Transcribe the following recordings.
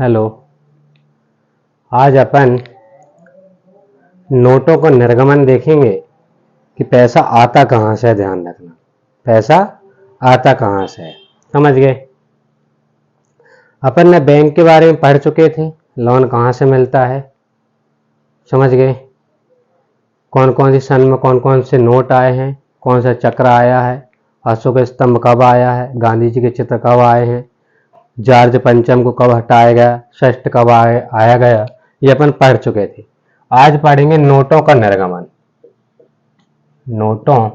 Hello. आज अपन नोटों का निर्गमन देखेंगे कि पैसा आता कहाँ से है। ध्यान रखना, पैसा आता कहाँ से है। समझ गए। अपन ने बैंक के बारे में पढ़ चुके थे, लोन कहाँ से मिलता है। समझ गए। कौन कौन सी सन में कौन कौन से नोट आए हैं, कौन सा चक्र आया है, अशोक स्तंभ कब आया है, गांधी जी के चित्र कब आए हैं, जॉर्ज पंचम को कब हटाया गया, षष्ठ कब आया गया, ये अपन पढ़ चुके थे। आज पढ़ेंगे नोटों का निर्गमन। नोटों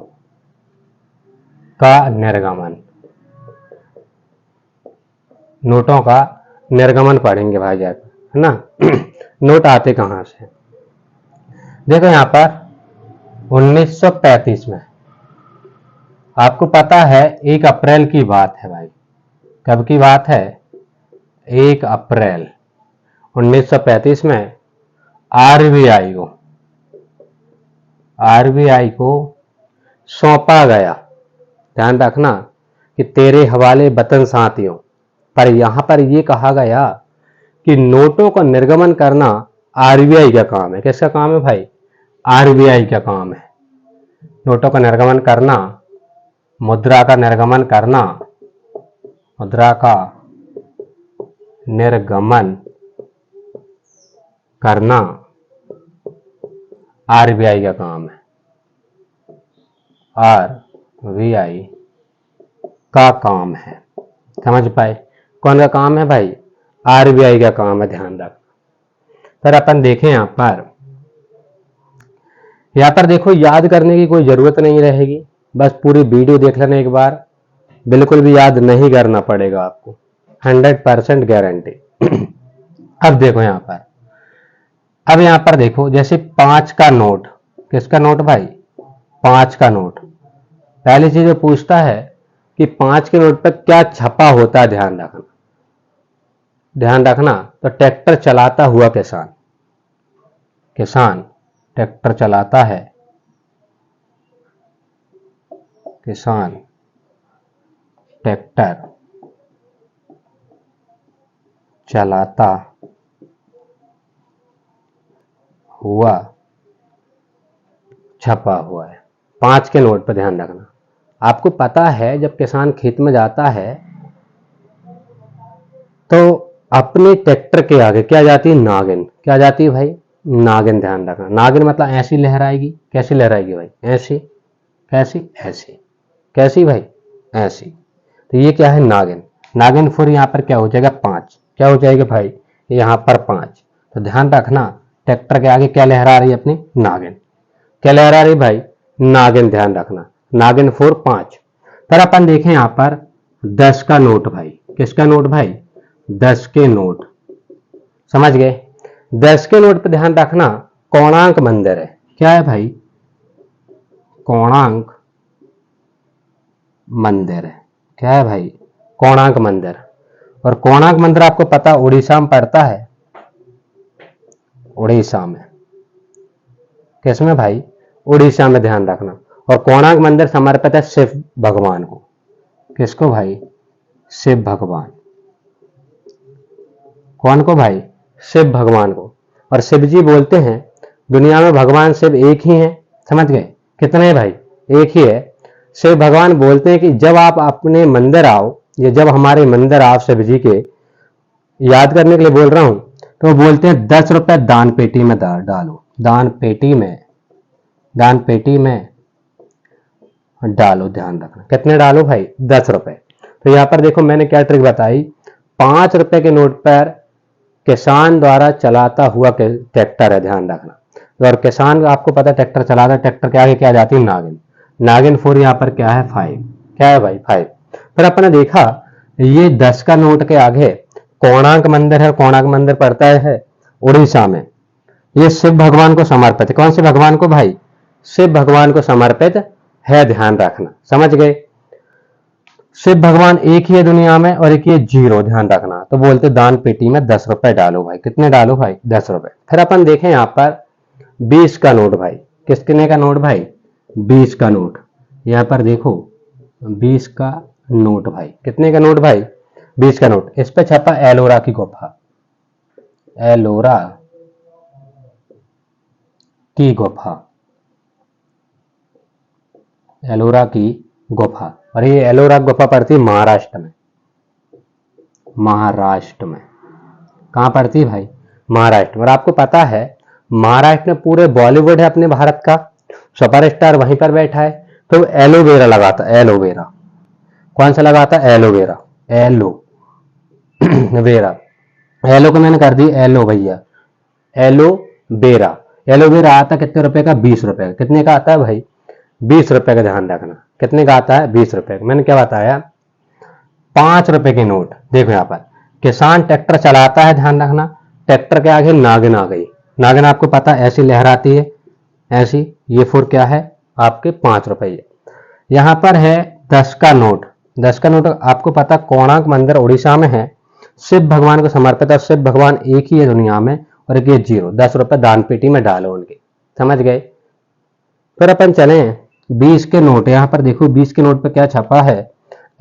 का निर्गमन, नोटों का निर्गमन पढ़ेंगे भाई जाकर, है ना। नोट आते कहां से। देखो यहां पर 1935 में, आपको पता है 1 अप्रैल की बात है भाई। कब की बात है? 1 अप्रैल 1935 में आरबीआई को सौंपा गया। ध्यान रखना कि तेरे हवाले वतन साथियों, पर यहां पर यह कहा गया कि नोटों का निर्गमन करना आरबीआई का काम है। किसका काम है भाई? आरबीआई का काम है। नोटों का निर्गमन करना, मुद्रा का निर्गमन करना, मुद्रा का निर्गमन करना आरबीआई का काम है। आरबीआई का काम है। समझ पाए? कौन का काम है भाई? आरबीआई का काम है। ध्यान रख। फिर अपन देखें यहां पर देखो, याद करने की कोई जरूरत नहीं रहेगी, बस पूरी वीडियो देख लेना एक बार। बिल्कुल भी याद नहीं करना पड़ेगा आपको, 100% गारंटी। अब देखो यहां पर देखो, जैसे 5 का नोट। किसका नोट भाई? 5 का नोट। पहली चीज जो पूछता है कि 5 के नोट पर क्या छपा होता है। ध्यान रखना। तो ट्रैक्टर चलाता हुआ किसान, ट्रैक्टर चलाता है, किसान ट्रैक्टर चलाता हुआ छपा हुआ है 5 के नोट पर। ध्यान रखना। आपको पता है जब किसान खेत में जाता है तो अपने ट्रैक्टर के आगे क्या जाती है? नागिन। क्या जाती है भाई? नागिन। ध्यान रखना। नागिन मतलब ऐसी लहराएगी। कैसी लहराएगी भाई? ऐसी। कैसी? ऐसी। कैसी भाई? ऐसी। तो ये क्या है? नागिन। नागिन फोर यहां पर क्या हो जाएगा? 5। क्या हो जाएगा भाई? यहां पर 5। तो ध्यान रखना, ट्रैक्टर के आगे क्या लहरा रही है? अपनी नागिन। क्या लहरा रही भाई? नागिन। ध्यान रखना। नागिन फोर 5। फिर अपन देखें यहां पर 10 का नोट भाई। किसका नोट भाई? 10 के नोट। समझ गए। 10 के नोट पर ध्यान रखना, कोणांक मंदिर है। क्या है भाई? कोणांक मंदिर है। क्या है भाई? कोणांक मंदिर। और कोणांक मंदिर आपको पता उड़ीसा में पड़ता है। उड़ीसा में। किसमें भाई? उड़ीसा में। ध्यान रखना। और कोणार्क मंदिर समर्पित है शिव भगवान को। किसको भाई? शिव भगवान। कौन को भाई? शिव भगवान को। और शिव जी बोलते हैं दुनिया में भगवान शिव एक ही है। समझ गए? कितने भाई? एक ही है। शिव भगवान बोलते हैं कि जब आप अपने मंदिर आओ, या जब हमारे मंदिर आओ, शिव जी के याद करने के लिए बोल रहा हूं, तो बोलते हैं 10 रुपए दान पेटी में डालो। दान पेटी में डालो। ध्यान रखना। कितने डालो भाई? 10 रुपए। तो यहां पर देखो मैंने क्या ट्रिक बताई। 5 रुपए के नोट पर किसान द्वारा चलाता हुआ ट्रैक्टर है। ध्यान रखना। और किसान आपको पता है ट्रैक्टर चलाता है, ट्रैक्टर के आगे क्या जाती है? नागिन। नागिन फोर यहां पर क्या है? 5। क्या है भाई? 5। फिर अपने देखा ये 10 का नोट के आगे कोणार्क मंदिर है। कोणार्क मंदिर पड़ता है उड़ीसा में। ये शिव भगवान को समर्पित है। कौन से भगवान को भाई? शिव भगवान को समर्पित है। ध्यान रखना। समझ गए? शिव भगवान एक ही है दुनिया में, और एक ये जीरो। ध्यान रखना। तो बोलते दान पेटी में 10 रुपए डालो भाई। कितने डालो भाई? 10 रुपए। फिर अपन देखें यहां पर 20 का नोट भाई। किसने का नोट भाई? 20 का नोट। यहां पर देखो 20 का नोट भाई। कितने का नोट भाई? 20 का नोट। इस पर छपा एलोरा की गुफा। एलोरा की गुफा, एलोरा की गुफा। और ये एलोरा गुफा पड़ती है महाराष्ट्र में, महाराष्ट्र में। कहाँ पड़ती है भाई? महाराष्ट्र। और आपको पता है महाराष्ट्र में पूरे बॉलीवुड है अपने भारत का, सुपरस्टार वहीं पर बैठा है। तो एलोवेरा लगाता, एलोवेरा कौन सा लगाता? Aloe vera, aloe vera. एलो को मैंने कर दी एलो भैया, एलोवेरा। एलोवेरा आता कितने रुपए का? 20 रुपए का। कितने का आता है भाई? 20 रुपए का। ध्यान रखना कितने का आता है? 20 रुपए का। मैंने क्या बताया? 5 रुपए के नोट। देखो यहाँ पर किसान ट्रैक्टर चलाता है, ध्यान रखना, ट्रैक्टर के आगे नागिन आ गई। नागिन आपको पता ऐसी लहराती है, ऐसी। ये फुर क्या है? आपके 5 रुपये। यहाँ पर है 10 का नोट। 10 का नोट आपको पता कोणार्क मंदिर उड़ीसा में है, शिव भगवान को समर्पित है। शिव भगवान एक ही है दुनिया में। और एक ये 0, 10 रुपए दान पेटी में डालो उनके, समझ गए? फिर अपन चले 20 के नोट। यहाँ पर देखो 20 के नोट पे क्या छपा है?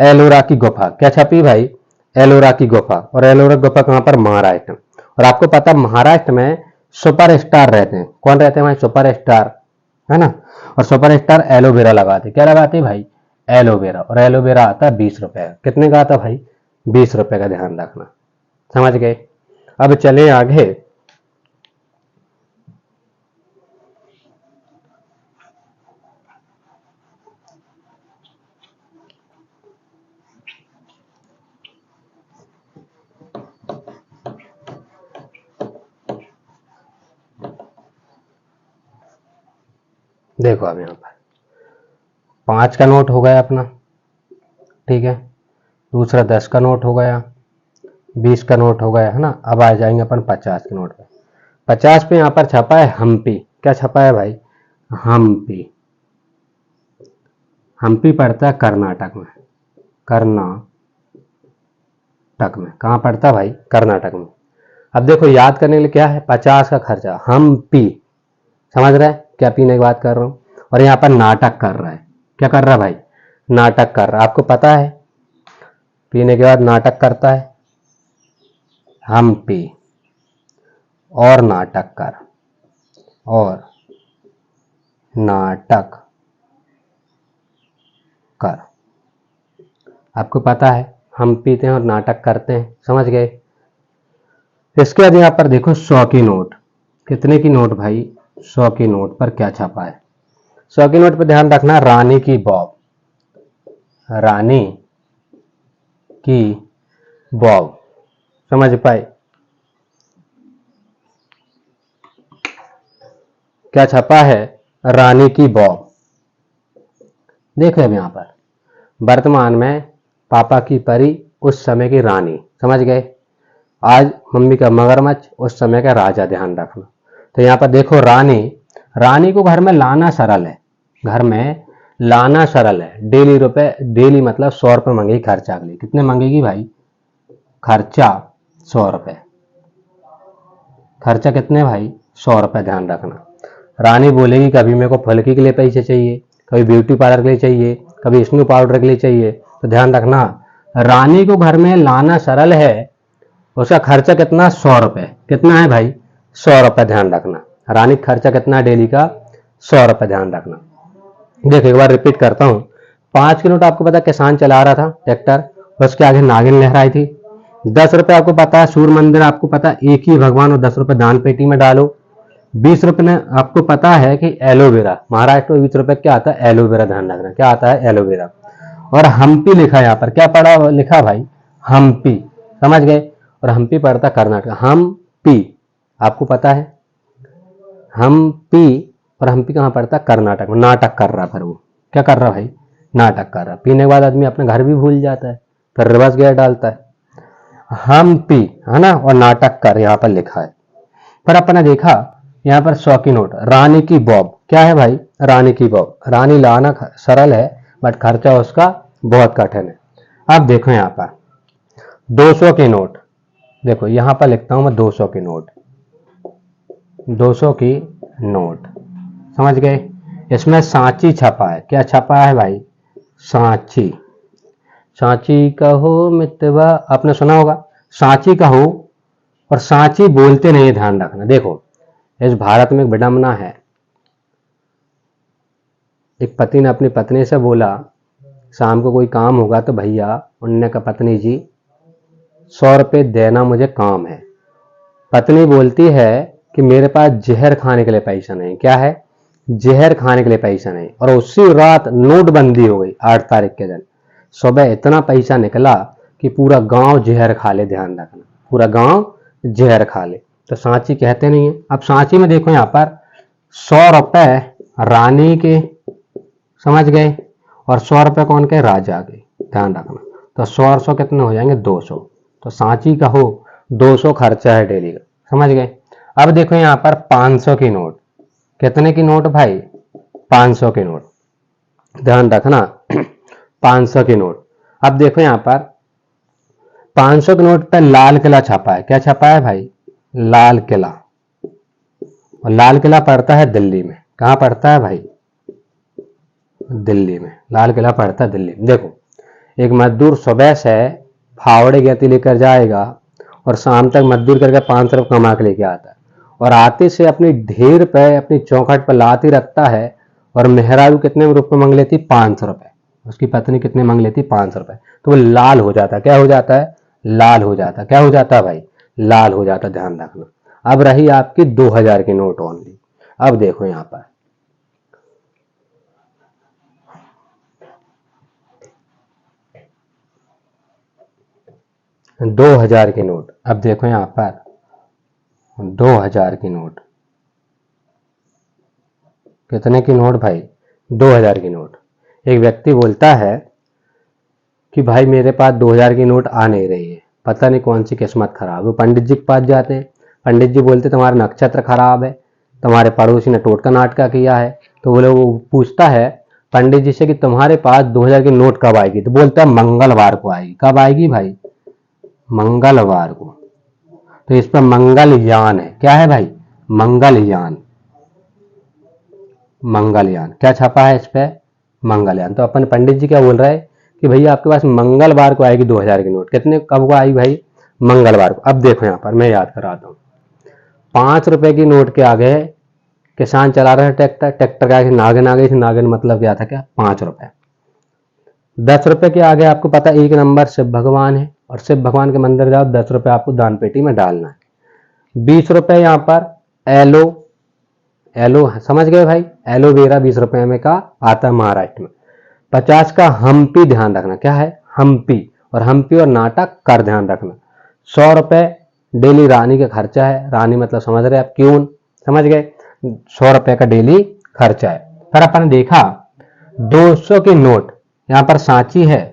एलोरा की गुफा। क्या छपी भाई? एलोरा की गुफा। और एलोरा गुफा कहाँ पर? महाराष्ट्र। और आपको पता महाराष्ट्र में सुपरस्टार रहते हैं। कौन रहते हैं भाई? सुपरस्टार, है ना। और सुपरस्टार एलोवेरा लगाते। क्या लगाते भाई? एलोवेरा। और एलोवेरा आता है 20 रुपए। कितने का आता भाई? 20 रुपए का। ध्यान रखना, समझ गए? अब चले आगे। देखो अब यहाँ पर 5 का नोट हो गया अपना, ठीक है। दूसरा 10 का नोट हो गया, 20 का नोट हो गया, है ना। अब आ जाएंगे अपन 50 के नोट पे। 50 पे यहाँ पर छपा है हम्पी। क्या छपा है भाई? हम्पी। हम्पी पड़ता है कर्नाटक में, कर्नाटक में। कहाँ पड़ता है भाई? कर्नाटक में। अब देखो याद करने के लिए क्या है? 50 का खर्चा, हम्पी। समझ रहा है क्या पीने की बात कर रहा हूँ? और यहाँ पर नाटक कर रहा है। क्या कर रहा है भाई? नाटक कर रहा है। आपको पता है पीने के बाद नाटक करता है, हम्पी। और नाटक कर, और नाटक कर। आपको पता है हम पीते हैं और नाटक करते हैं, समझ गए? इसके बाद यहाँ पर देखो 100 की नोट। कितने की नोट भाई? 100 की नोट पर क्या छपा है? 100 की नोट पर ध्यान रखना, रानी की बॉब, रानी की बॉब। समझ पाए? क्या छपा है? रानी की बॉब। देखो अब यहाँ पर वर्तमान में पापा की परी, उस समय की रानी, समझ गए? आज मम्मी का मगरमच्छ, उस समय का राजा। ध्यान रखना। तो यहाँ पर देखो रानी, रानी को घर में लाना सरल है, घर में लाना सरल है। डेली रुपए, डेली मतलब 100 रुपए मांगेगी खर्चा के लिए। कितने मांगेगी भाई? खर्चा 100 रुपए। खर्चा कितने भाई? 100 रुपए। ध्यान रखना। रानी बोलेगी कभी मेरे को फुल्की के लिए पैसे चाहिए, कभी ब्यूटी पार्लर के लिए चाहिए, कभी स्नो पाउडर के लिए चाहिए। तो ध्यान रखना रानी को घर में लाना सरल है, उसका खर्चा कितना? 100 रुपए। कितना है भाई? 100 रुपए। ध्यान रखना रानी का खर्चा कितना है डेली का? 100 रुपए। ध्यान रखना। देखो एक बार रिपीट करता हूँ। 5 की नोट आपको पता किसान चला रहा था ट्रैक्टर, उसके आगे नागिन लहराई थी। 10 रुपए आपको पता है सूर्य मंदिर, आपको पता है एक ही भगवान, और 10 रुपए दान पेटी में डालो। 20 रुपए ने आपको पता है कि एलोवेरा, महाराष्ट्र में 20 रुपए क्या आता है? एलोवेरा। ध्यान रखना क्या आता है? एलोवेरा। और हम्पी लिखा है यहाँ पर। क्या पढ़ा लिखा भाई? हम्पी। समझ गए? और हम्पी पड़ता कर्नाटक। हम्पी आपको पता है, हम्पी। और हम्पी कहाँ पड़ता? कर्नाटक में। नाटक कर रहा, फिर वो क्या कर रहा भाई? नाटक कर रहा। पीने के बाद आदमी अपने घर भी भूल जाता है, फिर रिवर्स गियर डालता है। हम्पी, है ना। और नाटक कर यहाँ पर लिखा है। पर अपने देखा यहाँ पर 100 की नोट, रानी की बॉब। क्या है भाई? रानी की बॉब। रानी लाना सरल है, बट खर्चा उसका बहुत कठिन है। अब देखो यहाँ पर 200 की नोट। देखो यहाँ पर लिखता हूं मैं 200 की नोट, 200 की नोट। समझ गए? इसमें सांची छपा है। क्या छपा है भाई? सांची। सांची कहो मितवा, आपने सुना होगा। सांची कहो और सांची बोलते नहीं, ध्यान रखना। देखो इस भारत में एक विडंबना है। एक पति ने अपनी पत्नी से बोला शाम को कोई काम होगा तो भैया, उन्होंने कहा पत्नी जी 100 रुपये देना, मुझे काम है। पत्नी बोलती है कि मेरे पास जहर खाने के लिए पैसा नहीं। क्या है? जहर खाने के लिए पैसा नहीं। और उसी रात नोटबंदी हो गई 8 तारीख के दिन। सुबह इतना पैसा निकला कि पूरा गांव जहर खा ले, ध्यान रखना, पूरा गांव जहर खा ले। तो सांची कहते नहीं है। अब सांची में देखो यहाँ पर 100 रुपए रानी के, समझ गए, और 100 रुपए कौन के? राजा के, ध्यान रखना। तो 100 और 100 कितने हो जाएंगे? 200। तो सांची का हो 200 खर्चा है डेली का, समझ गए। अब देखो यहाँ पर 500 की नोट। कितने की नोट भाई? 500 की नोट, ध्यान रखना। 500 की नोट। अब देखो यहाँ पर 500 के नोट पर लाल किला छपा है। क्या छपा है भाई? लाल किला। और लाल किला पड़ता है दिल्ली में। कहाँ पड़ता है भाई? दिल्ली में। लाल किला पड़ता है दिल्ली में। देखो एक मजदूर सुबह से फावड़े गति लेकर जाएगा और शाम तक मजदूर करके 500 रुपये कमा के लेके आता है, और आते से अपनी ढेर पे अपनी चौखट पर लाती रखता है। और मेहरारू कितने रुपए मांग लेती? 500 रुपये। उसकी पत्नी कितने मांग लेती? 500 रुपये। तो वो लाल हो जाता है। क्या हो जाता है? लाल हो जाता है। क्या हो जाता है भाई? लाल हो जाता है, ध्यान रखना। अब रही आपकी 2000 की नोट ओनली। अब देखो यहाँ पर 2000 की नोट। अब देखो यहाँ पर 2000 की नोट। कितने की नोट भाई? 2000 की नोट। एक व्यक्ति बोलता है कि भाई मेरे पास 2000 की नोट आ नहीं रही है, पता नहीं कौन सी किस्मत खराब है। वो पंडित जी के पास जाते हैं। पंडित जी बोलते तुम्हारा नक्षत्र खराब है, तुम्हारे पड़ोसी ने टोटका नाटका किया है। तो बोले, वो पूछता है पंडित जी से कि तुम्हारे पास 2000 की नोट कब आएगी? तो बोलता है मंगलवार को आएगी। कब आएगी भाई? मंगलवार को। तो इस पर मंगलयान है। क्या है भाई? मंगलयान। मंगलयान। क्या छपा है इस पे? मंगलयान। तो अपन पंडित जी क्या बोल रहे हैं कि भैया आपके पास मंगलवार को आएगी 2000 की नोट। कितने, कब को आई भाई? मंगलवार को। अब देखो यहाँ पर मैं याद कराता हूँ। 5 रुपए की नोट के आगे किसान चला रहा है ट्रैक्टर। ट्रैक्टर के आगे नागिन आ गई थी। नागिन मतलब क्या था? क्या? 5 रुपए। 10 रुपए के आगे आपको पता एक नंबर शिव भगवान है, और शिव भगवान के मंदिर जाओ, 10 रुपए आपको दान पेटी में डालना है। 20 रुपए यहाँ पर एलो, एलो समझ गए भाई? एलोवेरा 20 रुपए में का आता है महाराष्ट्र में। 50 का हम्पी, ध्यान रखना। क्या है? हम्पी। और हम्पी और नाटक कर, ध्यान रखना। 100 रुपए डेली रानी का खर्चा है। रानी मतलब समझ रहे आप? क्यों? समझ गए? 100 रुपए का डेली खर्चा है। फिर अपन ने देखा 200 की नोट। यहाँ पर सांची है।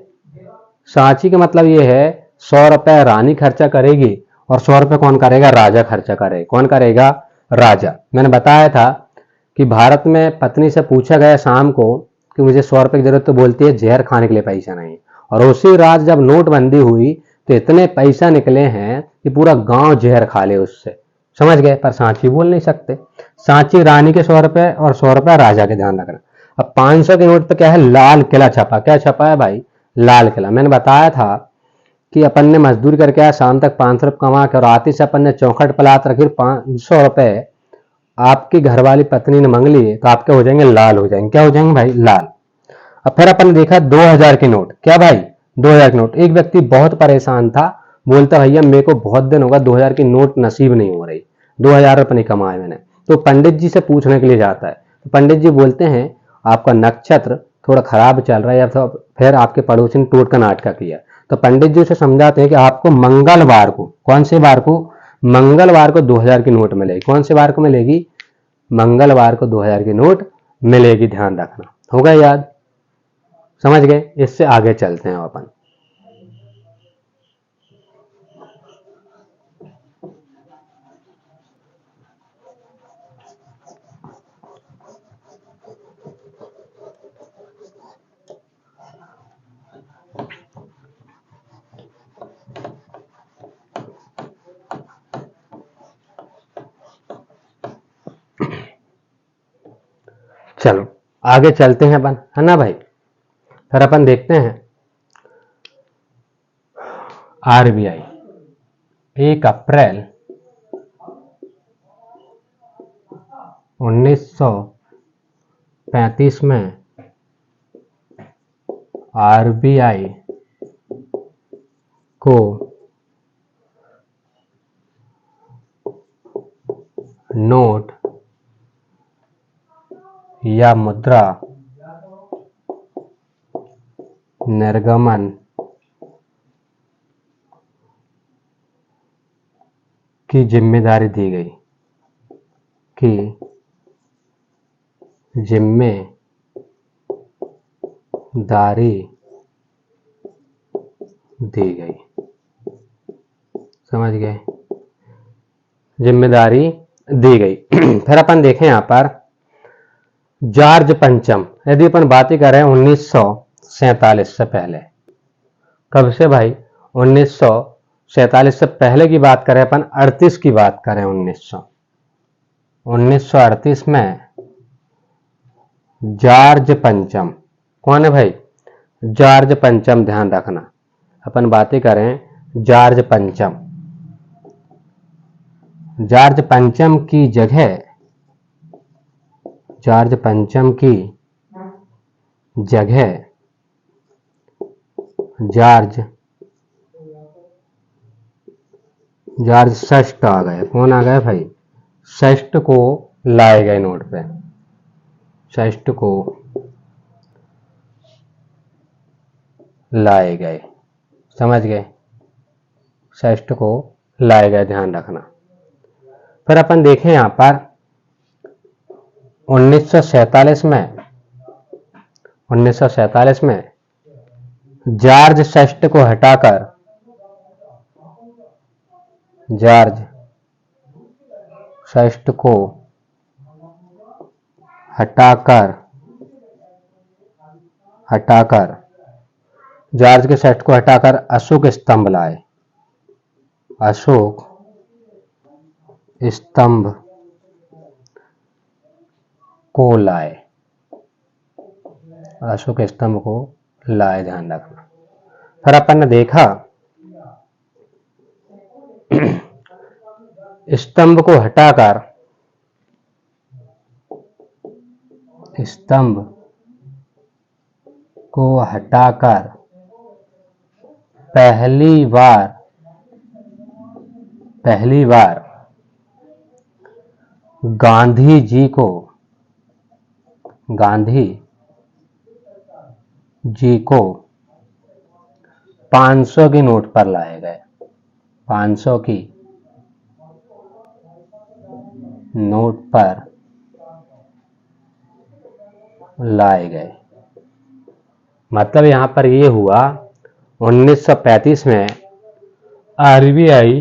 सांची का मतलब ये है 100 रुपए रानी खर्चा करेगी, और 100 रुपए कौन करेगा? राजा खर्चा करेगा। कौन करेगा? राजा। मैंने बताया था कि भारत में पत्नी से पूछा गया शाम को कि मुझे 100 रुपए की जरूरत, तो बोलती है जहर खाने के लिए पैसा नहीं। और उसी रात जब नोटबंदी हुई तो इतने पैसा निकले हैं कि पूरा गांव जहर खा ले उससे, समझ गए। पर सांची बोल नहीं सकते। सांची रानी के 100 रुपए और 100 रुपए राजा के, ध्यान रखना। अब 500 के नोट पे क्या है? लाल किला छपा। क्या छपा है भाई? लाल किला। मैंने बताया था कि अपन ने मजदूरी करके आया, शाम तक 500 रुपये कमा के, और आते से अपन ने चौखट पलात रखी, 500 रुपए आपकी घरवाली पत्नी ने मांग लिए, तो आपके हो जाएंगे लाल हो जाएंगे। क्या हो जाएंगे भाई? लाल। अब फिर अपन ने देखा 2000 की नोट। क्या भाई? 2000 की नोट। एक व्यक्ति बहुत परेशान था, बोलता भैया मेरे को बहुत दिन होगा 2000 की नोट नसीब नहीं हो रही, 2000 रुपये नहीं कमाए मैंने। तो पंडित जी से पूछने के लिए जाता है। तो पंडित जी बोलते हैं आपका नक्षत्र थोड़ा खराब चल रहा है, या फिर आपके पड़ोसी ने टोटका नाटका किया। तो पंडित जी उसे समझाते हैं कि आपको मंगलवार को, कौन से बार को? मंगलवार को 2000 की नोट मिलेगी। कौन से बार को मिलेगी? मंगलवार को 2000 की नोट मिलेगी, ध्यान रखना। होगा याद? समझ गए? इससे आगे चलते हैं अपन। चलो आगे चलते हैं अपन, है ना भाई। फिर अपन देखते हैं आरबीआई 1 अप्रैल 1935 में आरबीआई को नोट या मुद्रा निर्गमन की जिम्मेदारी दी गई, की जिम्मेदारी दी गई। समझ गए? जिम्मेदारी दी गई। फिर अपन देखें यहां पर जॉर्ज पंचम, यदि अपन बात ही कर रहे हैं 1947 से पहले, कब से भाई? 1947 से पहले की बात करें अपन, 38 की बात करें, 1938 में जॉर्ज पंचम, कौन है भाई? जॉर्ज पंचम, ध्यान रखना, अपन बातें करें जॉर्ज पंचम। जॉर्ज पंचम की जगह, जॉर्ज पंचम की जगह जॉर्ज षष्ठ आ गए। कौन आ गए भाई? षष्ठ को लाए गए नोट पे, षष्ठ को लाए गए। समझ गए? षष्ठ को लाए गए, ध्यान रखना। फिर अपन देखें यहां पर 1947 में जॉर्ज षष्ठ को हटाकर जॉर्ज षष्ठ को हटाकर जॉर्ज के षष्ठ को हटाकर अशोक स्तंभ लाए। अशोक स्तंभ को लाए, अशोक स्तंभ को लाए, ध्यान रखना। फिर अपन ने देखा स्तंभ को हटाकर पहली बार गांधी जी को 500 की नोट पर लाए गए। 500 की नोट पर लाए गए। मतलब यहां पर यह हुआ 1935 में आरबीआई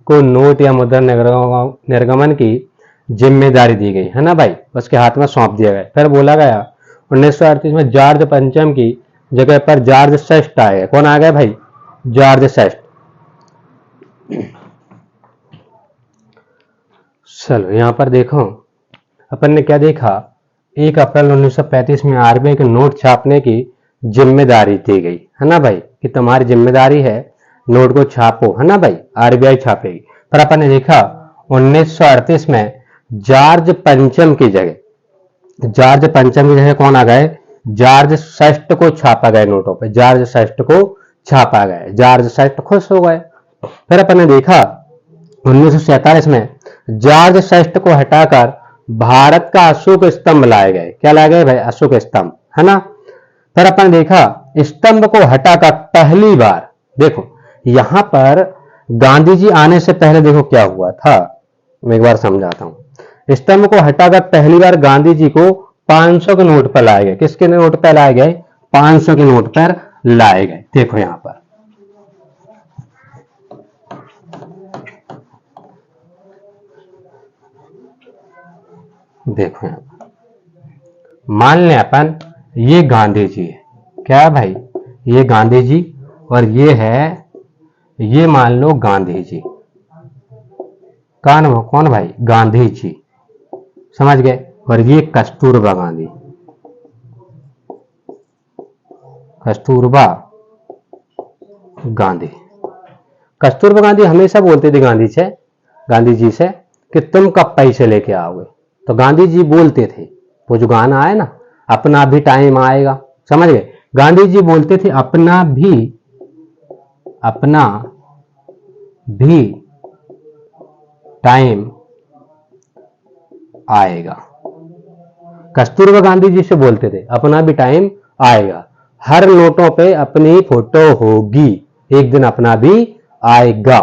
को नोट या मुद्रा निर्गमन की जिम्मेदारी दी गई, है ना भाई, उसके हाथ में सौंप दिया गया। फिर बोला गया 1938 में जॉर्ज पंचम की जगह पर जॉर्ज षष्ठ आए। कौन आ गए भाई? जॉर्ज षष्ठ। चलो यहां पर देखो अपन ने क्या देखा, 1 अप्रैल 1935 में आरबीआई के नोट छापने की जिम्मेदारी दी गई, है ना भाई, कि तुम्हारी जिम्मेदारी है नोट को छापो, है ना भाई, आरबीआई छापेगी। पर अपन ने देखा 1938 में जॉर्ज पंचम की जगह कौन आ गए? जॉर्ज षष्ठ को छापा गया नोटों पे, जॉर्ज षष्ठ को छापा गया। जॉर्ज षष्ठ खुश हो गए। फिर अपन ने देखा 1947 में जॉर्ज षष्ठ को हटाकर भारत का अशोक स्तंभ लाए गए। क्या लाए गए भाई? अशोक स्तंभ, है ना। फिर अपन देखा स्तंभ को हटाकर पहली बार, देखो यहां पर गांधी जी आने से पहले देखो क्या हुआ था, मैं एक बार समझाता हूं। स्तंभ को हटाकर पहली बार गांधी जी को 500 के नोट पर लाए गए। किसके नोट पर लाए गए? 500 के नोट पर लाए गए। देखो यहां पर देखो यहां पर मान लें अपन ये गांधी जी है, क्या भाई, ये गांधी जी, और ये है, ये मान लो गांधी जी, कौन भाई? गांधी जी, समझ गए। और ये कस्तूरबा गांधी, कस्तूरबा गांधी हमेशा बोलते थे गांधी जी से कि तुम कब पैसे लेके आओगे, तो गांधी जी बोलते थे, वो जो गाना है ना, अपना भी टाइम आएगा, समझ गए। गांधी जी बोलते थे अपना भी टाइम आएगा। कस्तूरबा गांधी जी से बोलते थे अपना भी टाइम आएगा, हर नोटों पे अपनी फोटो होगी, एक दिन अपना भी आएगा।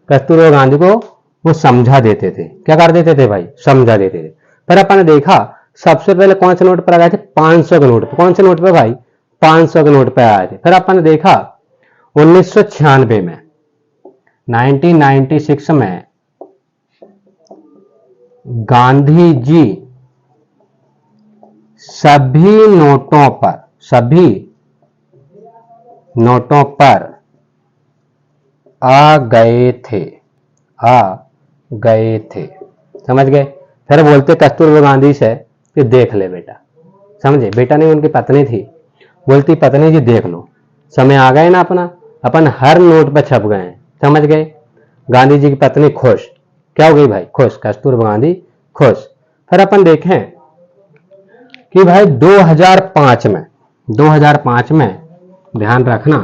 कस्तूरबा गांधी को वो समझा देते थे, क्या कर देते थे भाई, समझा देते थे। पर अपन ने देखा सबसे पहले कौन से नोट पर आ गए थे, 500 के नोट पे। कौन से नोट पे भाई, 500 के नोट पे आए थे। फिर अपन ने देखा 1996 में, 1996 में गांधी जी सभी नोटों पर आ गए थे, समझ गए। फिर बोलते कस्तूरबा गांधी से कि देख ले बेटा, समझे, बेटा नहीं उनकी पत्नी थी, बोलती पत्नी जी देख लो, समय आ गए ना अपना, अपन हर नोट पर छप गए हैं, समझ गए। गांधी जी की पत्नी खुश, क्या हो गई भाई, खुश, कस्तूरबा गांधी खुश। फिर अपन देखें कि भाई 2005 में ध्यान रखना,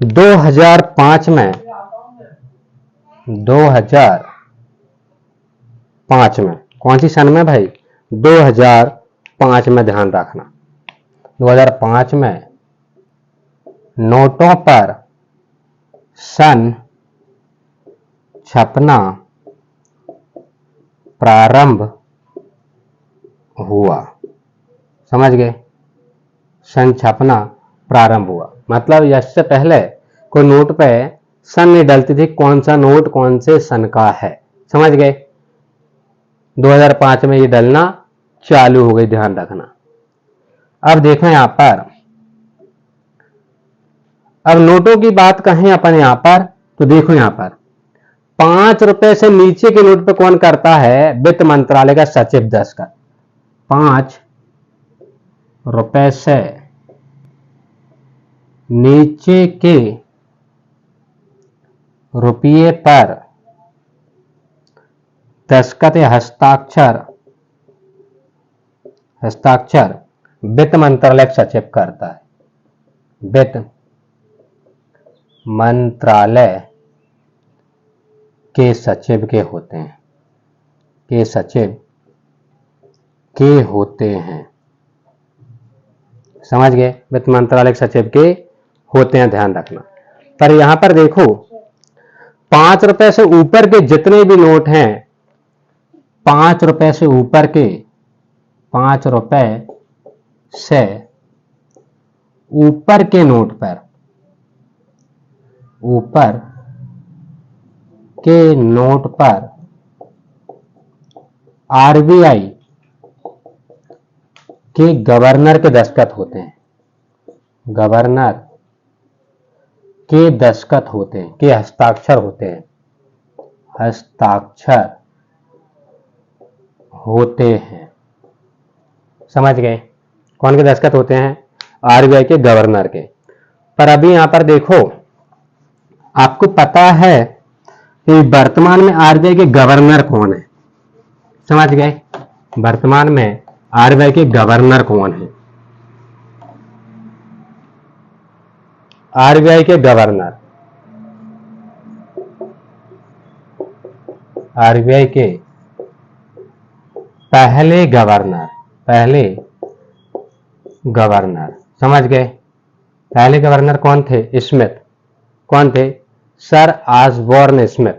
2005 में कौन सी सन में भाई, 2005 में ध्यान रखना, 2005 में नोटों पर सन छपना प्रारंभ हुआ, समझ गए, सन छपना प्रारंभ हुआ। मतलब इससे पहले कोई नोट पे सन नहीं डलती थी, कौन सा नोट कौन से सन का है, समझ गए। 2005 में ये डलना चालू हो गई, ध्यान रखना। अब देखो यहां पर, अब नोटों की बात कहें अपन यहां पर, तो देखो यहां पर 5 रुपए से नीचे के नोट पे कौन करता है, वित्त मंत्रालय का सचिव दस्तखत। 5 रुपए से नीचे के रुपये पर दस्तखत या हस्ताक्षर वित्त मंत्रालय का सचिव करता है, वित्त मंत्रालय के सचिव के होते हैं, समझ गए, वित्त मंत्रालय के सचिव के होते हैं, ध्यान रखना। पर यहां पर देखो 5 रुपए से ऊपर के जितने भी नोट हैं, 5 रुपए से ऊपर के, 5 रुपए से ऊपर के नोट पर, आरबीआई के गवर्नर के दस्तखत होते हैं, गवर्नर के दस्तखत होते हैं, के हस्ताक्षर होते हैं, समझ गए। कौन के दस्तखत होते हैं, आरबीआई के गवर्नर के। पर अभी यहां पर देखो, आपको पता है कि वर्तमान में आरबीआई के गवर्नर कौन है, समझ गए, वर्तमान में आरबीआई के गवर्नर कौन है, आरबीआई के गवर्नर, आरबीआई के पहले गवर्नर, समझ गए। पहले गवर्नर कौन थे, स्मिथ, कौन थे, sir Osborne Smith,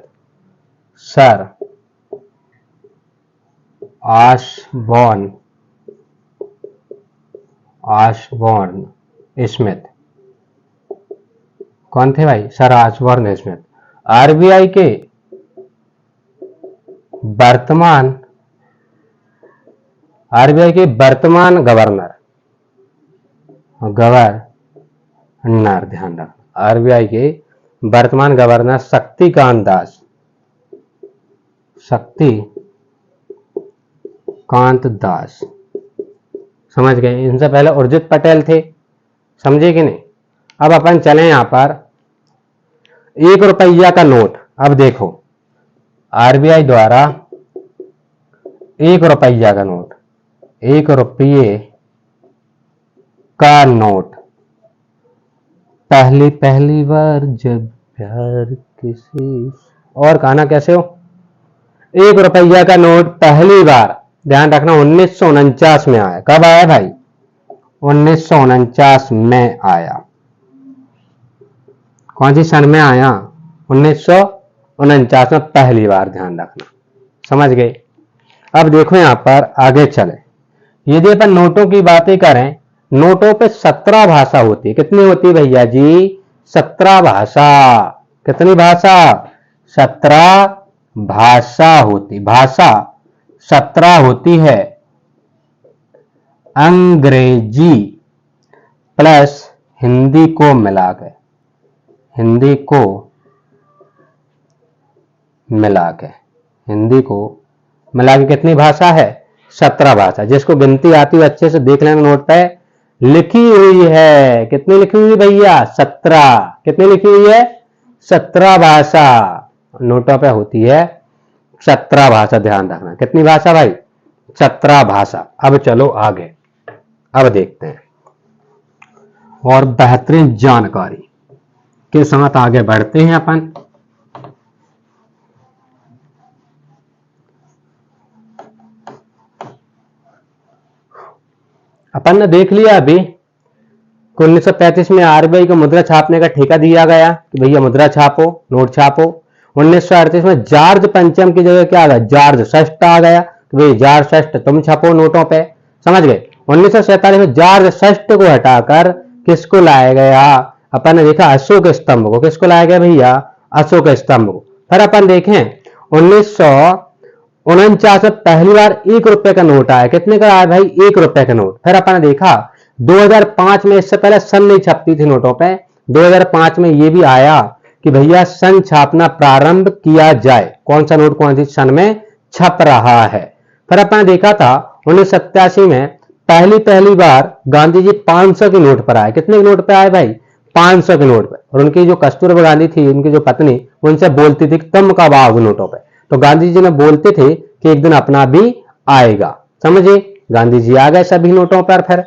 sir Osborne Smith, कौन थे भाई, सर ऑसबोर्न स्मिथ। आरबीआई के वर्तमान गवर्नर, ध्यान रखना, आरबीआई के वर्तमान गवर्नर शक्तिकांत दास, समझ गए। इनसे पहले उर्जित पटेल थे, समझे कि नहीं। अब अपन चले यहां पर 1 रुपया का नोट। अब देखो आरबीआई द्वारा रुपया का नोट, 1 रुपये का नोट, पहली पहली बार जब प्यार किसी और गाना कैसे हो, 1 रुपया का नोट पहली बार, ध्यान रखना 1949 में आया। कब आया भाई? 1949 में आया। कौन सी सन में आया? 1949 में पहली बार, ध्यान रखना, समझ गए। अब देखो यहां पर आगे चले, यदि अपन नोटों की बातें करें, नोटों पे 17 भाषा होती है। कितनी होती है भैया जी? 17 भाषा। कितनी भाषा? 17 भाषा होती, भाषा 17 होती है। अंग्रेजी प्लस हिंदी को मिला के, हिंदी को मिला के, हिंदी को मिला के कितनी भाषा है? 17 भाषा। जिसको गिनती आती है अच्छे से देख लेना, नोट पे लिखी हुई है। कितनी लिखी हुई भैया? 17। कितनी लिखी हुई है? 17 भाषा नोटों पे होती है, 17 भाषा, ध्यान रखना। कितनी भाषा भाई? 17 भाषा। अब चलो आगे, अब देखते हैं और बेहतरीन जानकारी के साथ आगे बढ़ते हैं अपन। अपन ने देख लिया अभी 1935 में आरबीआई को मुद्रा छापने का ठेका दिया गया कि भैया मुद्रा छापो, नोट छापो। 1938 में जॉर्ज पंचम की जगह क्या आ गया? जॉर्ज षष्ठ आ गया कि भाई जॉर्ज षष्ठ तुम छापो नोटों पे, समझ गए। 1947 में जॉर्ज षष्ठ को हटाकर किसको लाया गया? अपन ने देखा अशोक स्तंभ को। किसको लाया गया भैया? अशोक स्तंभ को। फिर अपन देखें 1949 में पहली बार 1 रुपए का नोट आया। कितने का आया भाई? 1 रुपए का नोट। फिर अपन ने देखा 2005 में, इससे पहले सन नहीं छपती थी नोटों पे, 2005 में ये भी आया कि भैया सन छापना प्रारंभ किया जाए। कौन सा नोट कौन सी सन में छप रहा है? फिर अपन ने देखा था 1987 में पहली बार गांधी जी 500 के नोट पर आए। कितने के नोट पे आए भाई? 500 के नोट पे। और उनकी जो कस्तूरबा गांधी थी, उनकी जो पत्नी, उनसे बोलती थी तुम कब आओगे नोटों पे, तो गांधी जी ने बोलते थे कि एक दिन अपना भी आएगा, समझे। गांधी जी आ गए सभी नोटों पर। फिर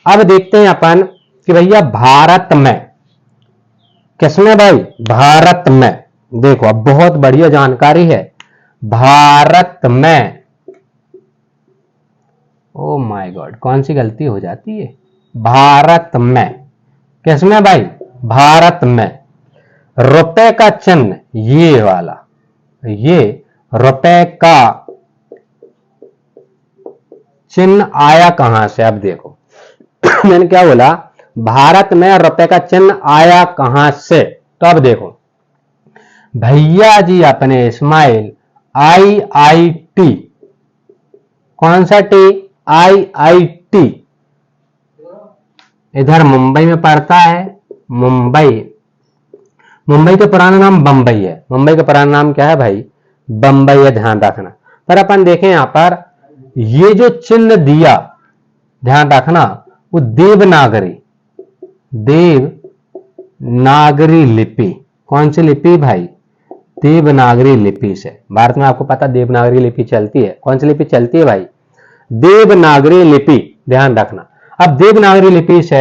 अब देखते हैं अपन कि भैया भारत में, किसमें भाई? भारत में। देखो अब बहुत बढ़िया जानकारी है। भारत में, ओ माय गॉड, कौन सी गलती हो जाती है? भारत में, किसमें भाई? भारत में रुपए का चिन्ह, ये वाला, ये रुपए का चिन्ह आया कहां से? अब देखो मैंने क्या बोला? भारत में रुपए का चिन्ह आया कहां से? तो अब देखो भैया जी अपने इस्माइल IIT, कौन सा टी? IIT इधर मुंबई में पड़ता है। मुंबई, मुंबई का पुराना नाम बंबई है। मुंबई का पुराना नाम क्या है भाई? बंबई है, ध्यान रखना। पर अपन देखें यहां पर ये जो चिन्ह दिया, ध्यान रखना, वो देवनागरी, देवनागरी लिपि। कौन सी लिपि भाई? देवनागरी लिपि से। भारत में आपको पता देवनागरी लिपि चलती है। कौन सी लिपि चलती है भाई? देवनागरी लिपि, ध्यान रखना। अब देवनागरी लिपि से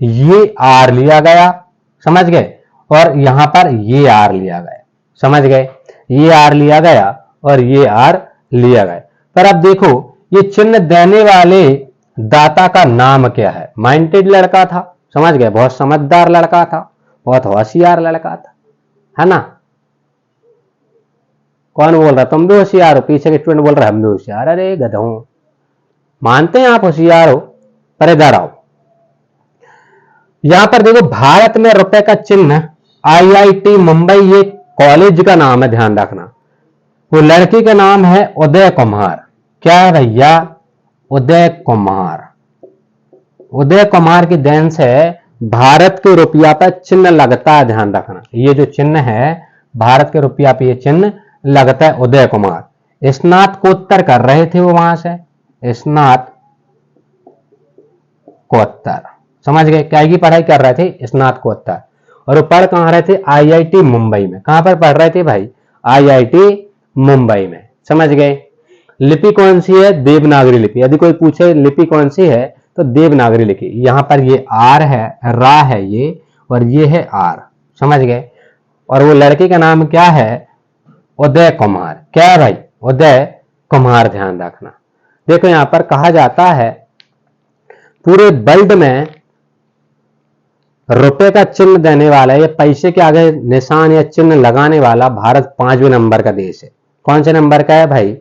ये आर लिया गया, समझ गए, और यहां पर ये आर लिया गया, समझ गए। ये आर लिया गया और ये आर लिया गया। पर अब देखो ये चिन्ह देने वाले दाता का नाम क्या है? माइंडेड लड़का था, समझ गए, बहुत समझदार लड़का था, बहुत होशियार लड़का था, है ना। कौन बोल रहा? तुम भी होशियार हो? पीछे के स्टूडेंट बोल रहा हम भी होशियार। अरे गधों, मानते हैं आप होशियार हो, पर इधर आओ। यहां पर देखो भारत में रुपए का चिन्ह IIT मुंबई, ये कॉलेज का नाम है, ध्यान रखना। वो लड़की का नाम है उदय कुमार। क्या है भैया? उदय कुमार। उदय कुमार की देन से भारत के रुपया पर चिन्ह लगता है, ध्यान रखना। ये जो चिन्ह है भारत के रुपया पे ये चिन्ह लगता है। उदय कुमार स्नातकोत्तर कर रहे थे वो वहां से, स्नातकोत्तर, समझ गए। क्या की पढ़ाई कर रहे थे? स्नातकोत्तर। और वो पढ़ कहां रहे थे? IIT मुंबई में। कहां पर पढ़ रहे थे भाई? IIT मुंबई में, समझ गए। लिपि कौन सी है? देवनागरी लिपि। यदि कोई पूछे लिपि कौन सी है तो देवनागरी लिपि। यहां पर ये आर है, रा है ये, और ये है आर, समझ गए। और वो लड़के का नाम क्या है? उदय कुमार। क्या है भाई? उदय कुमार, ध्यान रखना। देखो यहां पर कहा जाता है पूरे वर्ल्ड में रुपए का चिन्ह देने वाला, ये पैसे के आगे निशान या चिन्ह लगाने वाला भारत 5वें नंबर का देश है। कौन से नंबर का है भाई?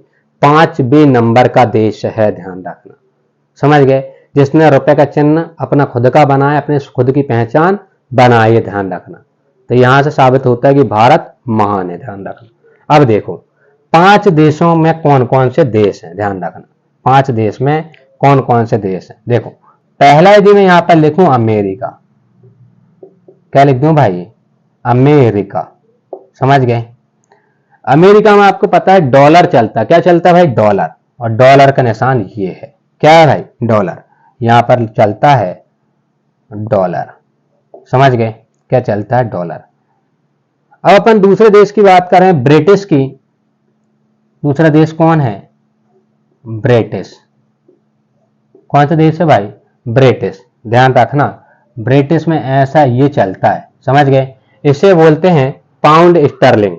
5वें नंबर का देश है, ध्यान रखना, समझ गए। जिसने रुपए का चिन्ह अपना खुद का बनाया, अपने खुद की पहचान बनाई है, ध्यान रखना। तो यहां से साबित होता है कि भारत महान है, ध्यान रखना। अब देखो 5 देशों में कौन कौन से देश हैं, ध्यान रखना। 5 देश में कौन कौन से देश हैं? देखो पहला यदि मैं यहां पर लिखूं अमेरिका, क्या लिख दूं भाई? अमेरिका, समझ गए। अमेरिका में आपको पता है डॉलर चलता है। क्या चलता है भाई? डॉलर। और डॉलर का निशान ये है, क्या है भाई? डॉलर। यहां पर चलता है डॉलर, समझ गए। क्या चलता है? डॉलर। अब अपन दूसरे देश की बात करें, ब्रिटिश की। दूसरा देश कौन है? ब्रिटिश। कौन सा देश है भाई? ब्रिटिश। ध्यान रखना, ब्रिटिश में ऐसा ये चलता है, समझ गए। इसे बोलते हैं पाउंड स्टर्लिंग।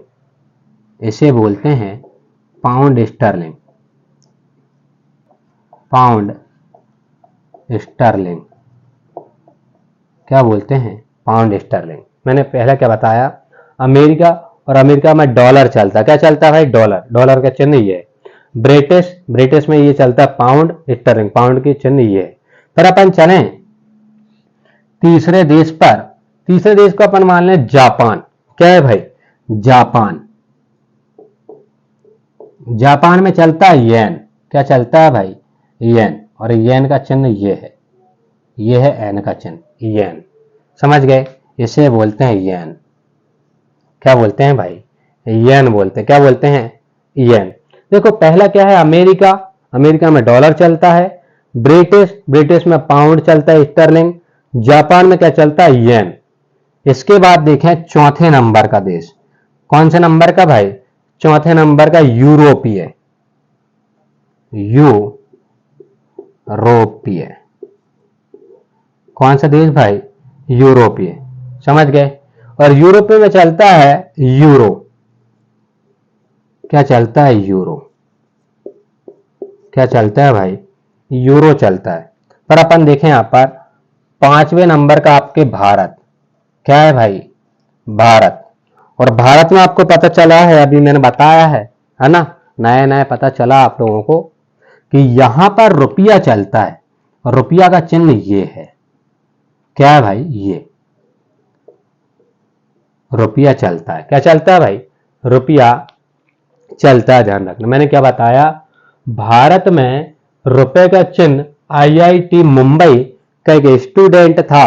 इसे बोलते हैं पाउंड स्टर्लिंग। पाउंड स्टर्लिंग क्या बोलते हैं? Pound sterling. मैंने पहले क्या बताया? अमेरिका, और अमेरिका में डॉलर चलता है। क्या चलता है भाई? डॉलर। डॉलर का चिन्ह ये है। ब्रिटिश, ब्रिटिश में ये चलता है पाउंड स्टर्लिंग, पाउंड की चिन्ह ये है। पर अपन चलें तीसरे देश पर। तीसरे देश को अपन मान लें जापान। क्या है भाई? जापान। जापान में चलता है येन। क्या चलता है भाई? येन। और येन का चिन्ह ये है, ये है एन का चिन्ह, येन, समझ गए। इसे बोलते हैं येन। क्या बोलते हैं भाई? येन बोलते हैं। क्या बोलते हैं? येन। देखो पहला क्या है? अमेरिका। अमेरिका में डॉलर चलता है। ब्रिटिश, ब्रिटिश में पाउंड चलता है, स्टर्लिंग। जापान में क्या चलता है? येन। इसके बाद देखें चौथे नंबर का देश। कौन से नंबर का भाई? चौथे नंबर का यूरोपीय। यूरोपीय। कौन सा देश भाई? यूरोपीय, समझ गए। और यूरोपीय में चलता है यूरो। क्या चलता है? यूरो। क्या चलता है भाई? यूरो चलता है। पर अपन देखें यहां पर 5वें नंबर का आपके भारत। क्या है भाई? भारत। और भारत में आपको पता चला है, अभी मैंने बताया है ना, नया नया पता चला आप लोगों को कि यहां पर रुपया चलता है। और रुपया का चिन्ह ये है। क्या है भाई? ये रुपया चलता है। क्या चलता है भाई? रुपया चलता है, ध्यान रखना। मैंने क्या बताया? भारत में रुपए का चिन्ह आईआईटी मुंबई का एक स्टूडेंट था,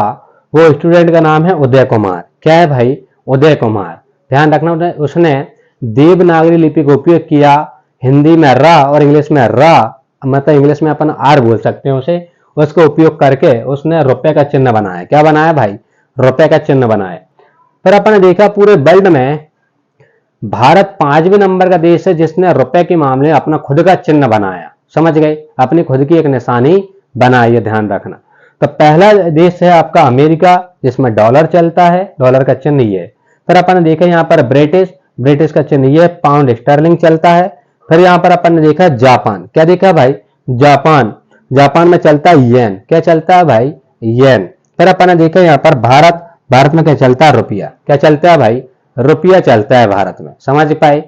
वो स्टूडेंट का नाम है उदय कुमार। क्या है भाई? उदय कुमार। ध्यान रखना, उसने देवनागरी लिपि का उपयोग किया। हिंदी में रा और इंग्लिश में रा, मतलब इंग्लिश में अपन आर बोल सकते हैं उसे, उसको उपयोग करके उसने रुपए का चिन्ह बनाया। क्या बनाया भाई? रुपए का चिन्ह बनाया। फिर अपन ने देखा पूरे वर्ल्ड में भारत 5वें नंबर का देश है जिसने रुपए के मामले में अपना खुद का चिन्ह बनाया, समझ गए। अपनी खुद की एक निशानी बनाई है, ध्यान रखना। तो पहला देश है आपका अमेरिका, जिसमें डॉलर चलता है, डॉलर का चिन्ह ये है। फिर अपन ने देखा यहाँ पर ब्रिटिश, ब्रिटिश का चिन्ह ये है, पाउंड स्टर्लिंग चलता है। फिर यहाँ पर अपन ने देखा जापान। क्या देखा भाई? जापान। जापान में चलता है येन। क्या चलता है भाई? येन। फिर अपन ने देखा यहाँ पर भारत। भारत में क्या चलता है? रुपया। क्या चलता है भाई? रुपया चलता है भारत में, समझ पाए।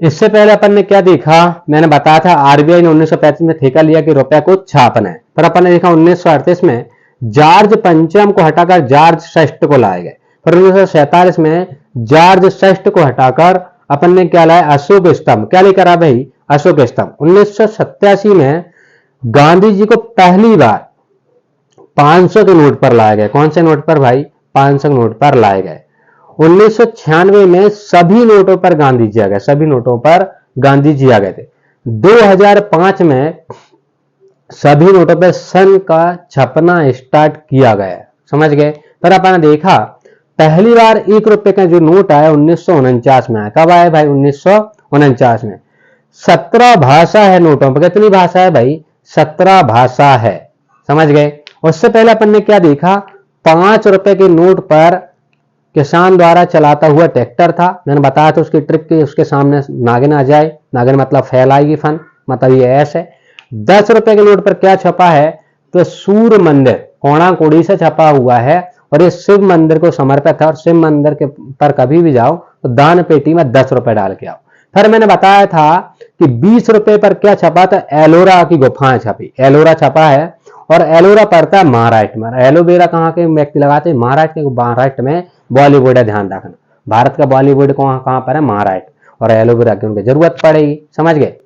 इससे पहले अपन ने क्या देखा? मैंने बताया था आरबीआई ने 1935 में ठेका लिया कि रुपया को छापना है। पर अपन ने देखा 1938 में जॉर्ज पंचम को हटाकर जॉर्ज षष्ठ को लाए गए। फिर 1947 में जॉर्ज षष्ठ को हटाकर अपन ने क्या लाया? अशोक स्तंभ। क्या लेकर आ भाई? अशोक स्तंभ। 1987 में गांधी जी को पहली बार 500 के नोट पर लाए गए। कौन से नोट पर भाई? 500 के नोट पर लाए गए। 1996 में सभी नोटों पर गांधी जी आ गए। सभी नोटों पर गांधी जी आ गए थे। 2005 में सभी नोटों पर सन का छपना स्टार्ट किया गया, समझ गए। फिर अपन ने देखा पहली बार 1 रुपए का जो नोट आया 1949 में आया। कब आया भाई? 1949 में। 17 भाषा है नोटों पर। कितनी भाषा है भाई? 17 भाषा है। समझ गए? उससे पहले अपन ने क्या देखा? 5 रुपए के नोट पर किसान द्वारा चलाता हुआ ट्रैक्टर था। मैंने बताया था उसकी ट्रिक की उसके सामने नागिन आ जाए। नागिन मतलब फैलाएगी फन, मतलब ये ऐसे। 10 रुपए के नोट पर क्या छपा है? तो सूर्य मंदिर कोणा कोड़ी से छपा हुआ है और ये शिव मंदिर को समर्पित है। और शिव मंदिर के पर कभी भी जाओ तो दान पेटी में 10 रुपए डाल के आओ। फिर मैंने बताया था कि 20 रुपए पर क्या छपा था? एलोरा की गुफाएं छपी। एलोरा छपा है और एलोरा पड़ता है महाराष्ट्र में। एलोवेरा कहाँ के व्यक्ति लगाते हैं? महाराष्ट्र के। महाराष्ट्र में बॉलीवुड है, ध्यान रखना। भारत का बॉलीवुड कहाँ पर है? महाराष्ट्र। और एलोवेरा की उनकी जरूरत पड़ेगी। समझ गए?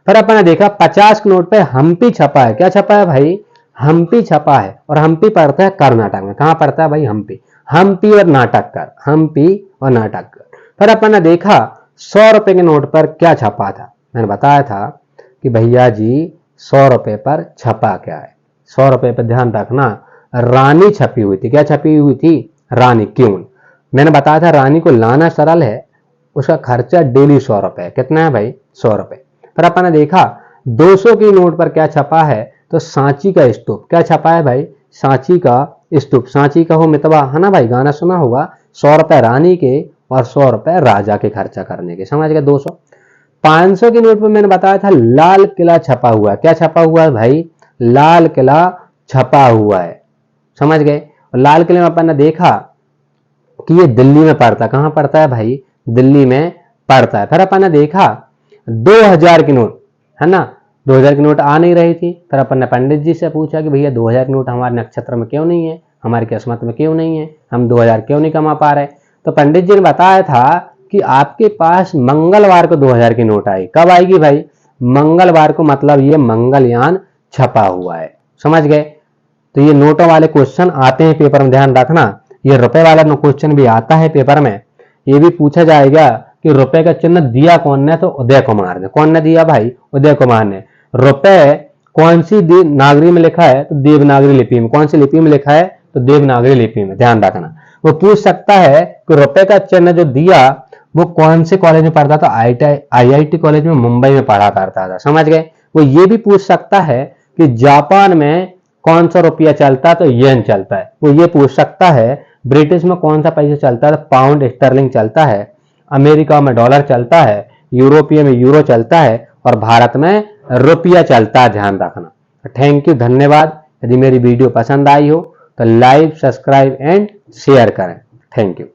फिर अपन ने देखा 50 के नोट पे हम्पी छपा है। क्या छपा है भाई? हम्पी छपा है। और हम्पी पड़ता है कर्नाटक में। कहां पड़ता है भाई? हम्पी। हम्पी और नाटककर, हम्पी और नाटककर। फिर अपन ने देखा 100 रुपए के नोट पर क्या छपा था। मैंने बताया था कि भैया जी 100 रुपए पर छपा क्या है? 100 रुपए पर ध्यान रखना, रानी छपी हुई थी। क्या छपी हुई थी? रानी। क्यों? मैंने बताया था रानी को लाना सरल है, उसका खर्चा डेली 100 रुपए। कितना है भाई? 100 रुपए। फिर अपन ने देखा 200 की नोट पर क्या छपा है? तो सांची का स्तूप। क्या छपा है भाई? सांची का स्तूप। सांची का हो मितवा, है ना भाई? गाना सुना होगा। 100 रुपए रानी के और 100 रुपए राजा के खर्चा करने के। समझ गए? 200। 500 की नोट पर मैंने बताया था लाल किला छपा हुआ है। क्या छपा हुआ है भाई? लाल किला छपा हुआ है। समझ गए? और लाल किले में अपन ने देखा कि ये दिल्ली में पड़ता है। कहां पड़ता है भाई? दिल्ली में पड़ता है। फिर अपन ने देखा 2000 की नोट, है ना? 2000 की नोट आ नहीं रही थी। फिर अपन ने पंडित जी से पूछा कि भैया 2000 की नोट हमारे नक्षत्र में क्यों नहीं है, हमारी किस्मत में क्यों नहीं है, हम 2000 क्यों नहीं कमा पा रहे? तो पंडित जी ने बताया था कि आपके पास मंगलवार को 2000 की नोट आई। कब आएगी भाई? मंगलवार को। मतलब ये मंगलयान छपा हुआ है। समझ गए? तो ये नोटों वाले क्वेश्चन आते हैं पेपर में, ध्यान रखना। ये रुपए वाला क्वेश्चन भी आता है पेपर में। ये भी पूछा जाएगा कि रुपए का चिन्ह दिया कौन ने? तो उदय कुमार ने। कौन ने दिया भाई? उदय कुमार ने। रुपए कौन सी नागरी में लिखा है? तो देवनागरी लिपि में। कौन सी लिपि में लिखा है? तो देवनागरी लिपि में। ध्यान रखना। वो पूछ सकता है कि रुपए का चिन्ह जो दिया वो कौन से कॉलेज में पढ़ता था? IIT कॉलेज में मुंबई में पढ़ा करता था। समझ गए? वो ये भी पूछ सकता है कि जापान में कौन सा रुपया चलता है? तो येन चलता है। वो ये पूछ सकता है ब्रिटिश में कौन सा पैसा चलता है? तो पाउंड स्टर्लिंग चलता है। अमेरिका में डॉलर चलता है। यूरोपीय में यूरो चलता है। और भारत में रुपया चलता है। ध्यान रखना। थैंक यू, धन्यवाद। यदि मेरी वीडियो पसंद आई हो तो लाइक, सब्सक्राइब एंड शेयर करें। Thank you.